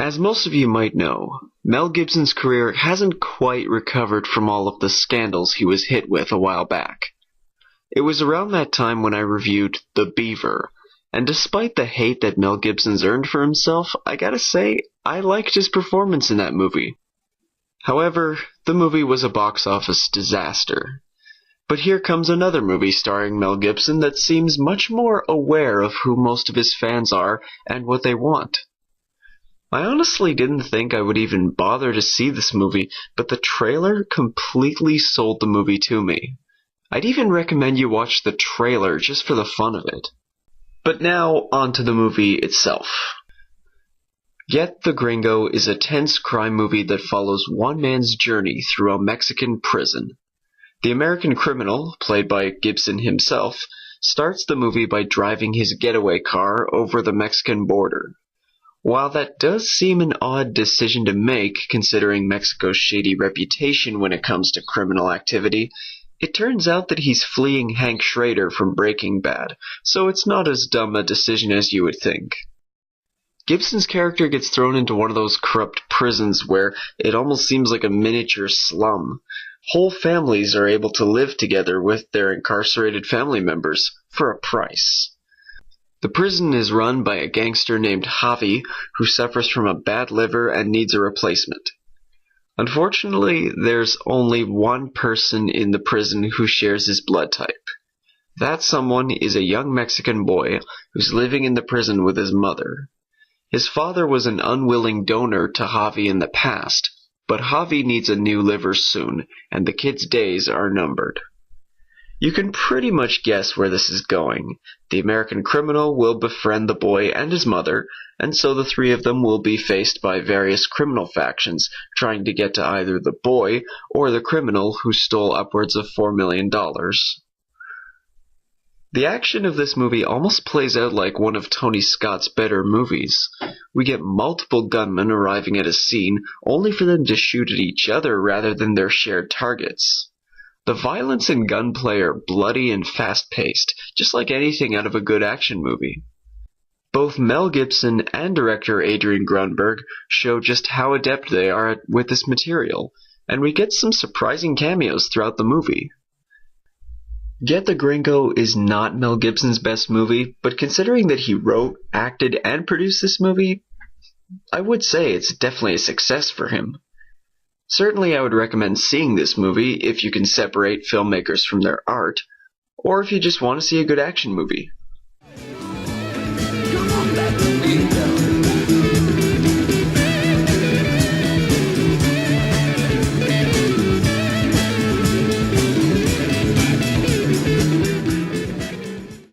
As most of you might know, Mel Gibson's career hasn't quite recovered from all of the scandals he was hit with a while back. It was around that time when I reviewed The Beaver, and despite the hate that Mel Gibson's earned for himself, I gotta say, I liked his performance in that movie. However, the movie was a box office disaster. But here comes another movie starring Mel Gibson that seems much more aware of who most of his fans are and what they want. I honestly didn't think I would even bother to see this movie, but the trailer completely sold the movie to me. I'd even recommend you watch the trailer just for the fun of it. But now, on to the movie itself. Get the Gringo is a tense crime movie that follows one man's journey through a Mexican prison. The American criminal, played by Gibson himself, starts the movie by driving his getaway car over the Mexican border. While that does seem an odd decision to make, considering Mexico's shady reputation when it comes to criminal activity, it turns out that he's fleeing Hank Schrader from Breaking Bad, so it's not as dumb a decision as you would think. Gibson's character gets thrown into one of those corrupt prisons where it almost seems like a miniature slum. Whole families are able to live together with their incarcerated family members for a price. The prison is run by a gangster named Javi who suffers from a bad liver and needs a replacement. Unfortunately, there's only one person in the prison who shares his blood type. That someone is a young Mexican boy who's living in the prison with his mother. His father was an unwilling donor to Javi in the past, but Javi needs a new liver soon, and the kid's days are numbered. You can pretty much guess where this is going. The American criminal will befriend the boy and his mother, and so the three of them will be faced by various criminal factions trying to get to either the boy or the criminal who stole upwards of $4 million. The action of this movie almost plays out like one of Tony Scott's better movies. We get multiple gunmen arriving at a scene only for them to shoot at each other rather than their shared targets. The violence and gunplay are bloody and fast-paced, just like anything out of a good action movie. Both Mel Gibson and director Adrian Grunberg show just how adept they are with this material, and we get some surprising cameos throughout the movie. Get the Gringo is not Mel Gibson's best movie, but considering that he wrote, acted, and produced this movie, I would say it's definitely a success for him. Certainly I would recommend seeing this movie if you can separate filmmakers from their art, or if you just want to see a good action movie.